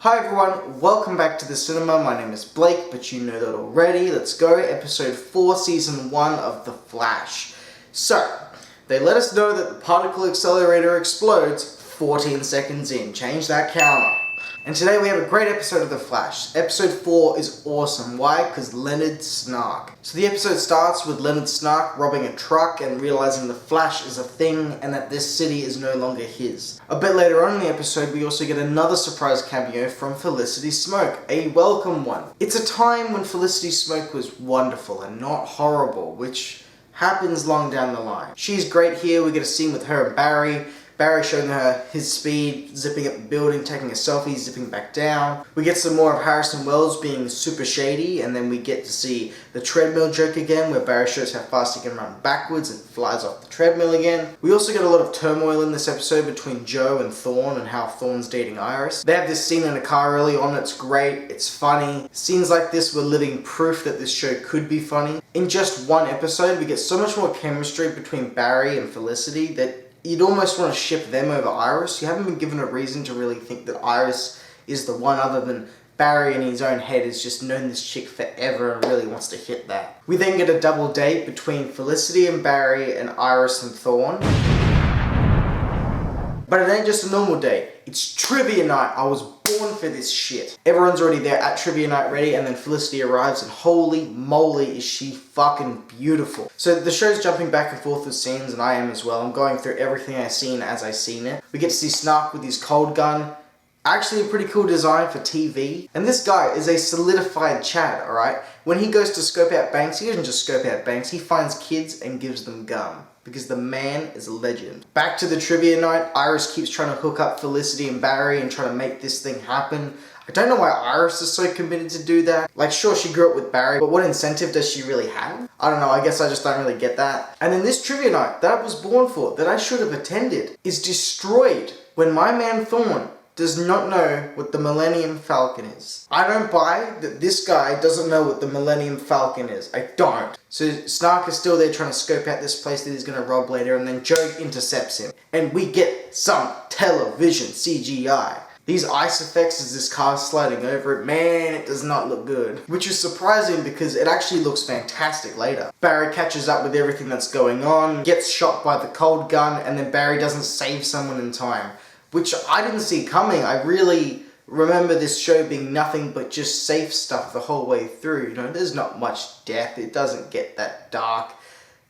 Hi everyone, welcome back to the cinema. My name is Blake, but you know that already. Let's go, episode 4, season 1 of The Flash. So, they let us know that the particle accelerator explodes 14 seconds in. Change that counter. And today we have a great episode of The Flash. Episode 4 is awesome. Why? Because Leonard Snark. So the episode starts with Leonard Snark robbing a truck and realizing the Flash is a thing and that this city is no longer his. A bit later on in the episode we also get another surprise cameo from Felicity Smoke, a welcome one. It's a time when Felicity Smoke was wonderful and not horrible, which happens long down the line. She's great here. We get a scene with her and Barry. Barry showing her his speed, zipping up the building, taking a selfie, zipping back down. We get some more of Harrison Wells being super shady, and then we get to see the treadmill joke again, where Barry shows how fast he can run backwards and flies off the treadmill again. We also get a lot of turmoil in this episode between Joe and Thorne and how Thorne's dating Iris. They have this scene in a car early on, it's great, it's funny. Scenes like this were living proof that this show could be funny. In just one episode, we get so much more chemistry between Barry and Felicity that you'd almost want to ship them over Iris. You haven't been given a reason to really think that Iris is the one, other than Barry in his own head has just known this chick forever and really wants to hit that. We then get a double date between Felicity and Barry and Iris and Thorne. But it ain't just a normal day. It's trivia night. I was born for this shit. Everyone's already there at trivia night ready, and then Felicity arrives and holy moly is she fucking beautiful. So the show's jumping back and forth with scenes, and I am as well. I'm going through everything I've seen as I've seen it. We get to see Snark with his cold gun. Actually a pretty cool design for TV. And this guy is a solidified Chad, alright? When he goes to scope out banks, he doesn't just scope out banks, he finds kids and gives them gum. Because the man is a legend. Back to the trivia night, Iris keeps trying to hook up Felicity and Barry and trying to make this thing happen. I don't know why Iris is so committed to do that. Like, sure, she grew up with Barry, but what incentive does she really have? I don't know, I guess I just don't really get that. And then this trivia night that I was born for, that I should have attended, is destroyed when my man Thorne does not know what the Millennium Falcon is. I don't buy that this guy doesn't know what the Millennium Falcon is. I don't. So Snark is still there trying to scope out this place that he's going to rob later, and then Joe intercepts him. And we get some television CGI. These ice effects as this car's sliding over it, man, it does not look good. Which is surprising because it actually looks fantastic later. Barry catches up with everything that's going on, gets shot by the cold gun, and then Barry doesn't save someone in time. Which I didn't see coming. I really remember this show being nothing but just safe stuff the whole way through. You know, there's not much death. It doesn't get that dark.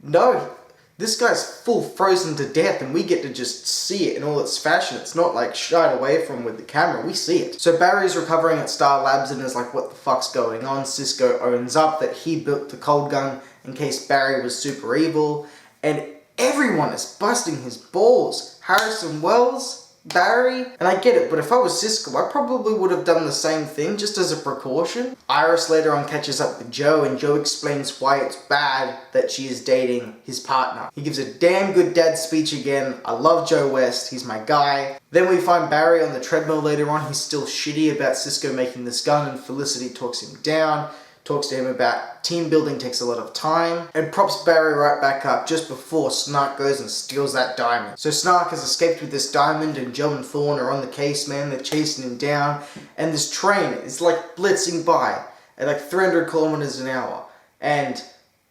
No, this guy's full frozen to death and we get to just see it in all its fashion. It's not like shied away from with the camera. We see it. So Barry's recovering at Star Labs and is like, what the fuck's going on? Cisco owns up that he built the cold gun in case Barry was super evil. And everyone is busting his balls. Harrison Wells, Barry, and I get it, but if I was Cisco, I probably would have done the same thing just as a precaution. Iris later on catches up with Joe, and Joe explains why it's bad that she is dating his partner. He gives a damn good dad speech again. I love Joe West, he's my guy. Then we find Barry on the treadmill later on. He's still shitty about Cisco making this gun, and Felicity talks him down. Talks to him about team building takes a lot of time, and props Barry right back up just before Snark goes and steals that diamond. So Snark has escaped with this diamond, and Joe and Thorne are on the case, man. They're chasing him down, and this train is like blitzing by at like 300 kilometers an hour, and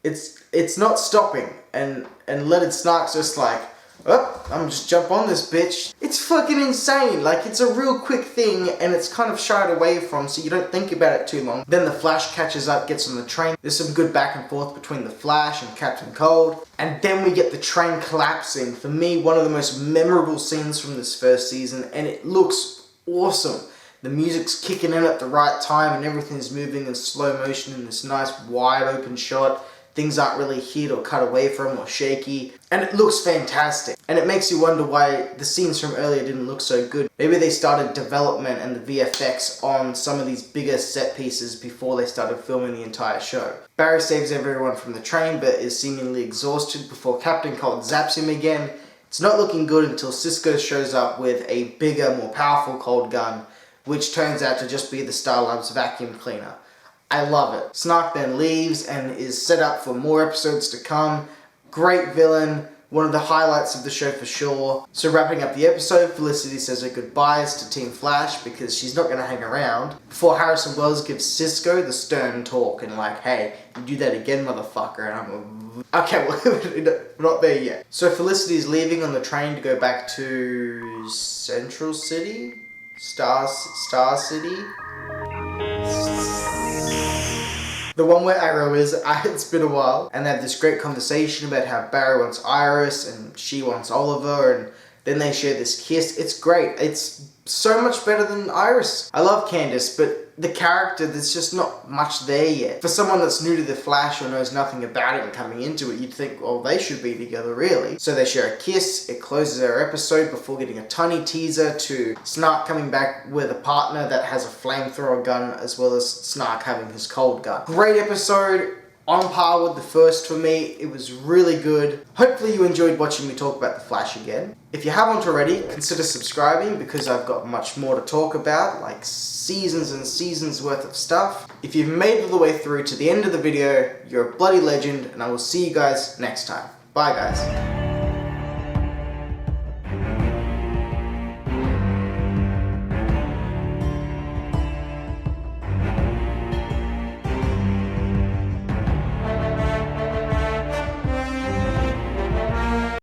it's not stopping. And Leonard Snark's just like, oh, I'm just jump on this bitch. It's fucking insane. Like, it's a real quick thing and it's kind of shied away from, so you don't think about it too long. Then the Flash catches up, gets on the train. There's some good back and forth between the Flash and Captain Cold. And then we get the train collapsing. For me, one of the most memorable scenes from this first season, and it looks awesome. The music's kicking in at the right time and everything's moving in slow motion in this nice wide open shot. Things aren't really hit or cut away from or shaky. And it looks fantastic. And it makes you wonder why the scenes from earlier didn't look so good. Maybe they started development and the VFX on some of these bigger set pieces before they started filming the entire show. Barry saves everyone from the train but is seemingly exhausted before Captain Cold zaps him again. It's not looking good until Cisco shows up with a bigger, more powerful cold gun, which turns out to just be the Star Labs vacuum cleaner. I love it. Snark then leaves and is set up for more episodes to come. Great villain, One of the highlights of the show for sure. So wrapping up the episode, Felicity says her goodbyes to Team Flash because she's not going to hang around, before Harrison Wells gives Cisco the stern talk and like, hey, you do that again, motherfucker, and I'm okay, well, we're not there yet. So Felicity is leaving on the train to go back to Central City? Star City? The one where Arrow is. It's been a while. And they have this great conversation about how Barry wants Iris and she wants Oliver, and then they share this kiss. It's great. It's so much better than Iris. I love Candace, but the character, there's just not much there yet. For someone that's new to The Flash or knows nothing about it and coming into it, you'd think, well, they should be together, really. So they share a kiss, it closes our episode before getting a tiny teaser to Snark coming back with a partner that has a flamethrower gun, as well as Snark having his cold gun. Great episode. On par with the first for me. It was really good. Hopefully you enjoyed watching me talk about The Flash again. If you haven't already, consider subscribing because I've got much more to talk about, like seasons and seasons worth of stuff. If you've made it all the way through to the end of the video, you're a bloody legend, and I will see you guys next time. Bye guys.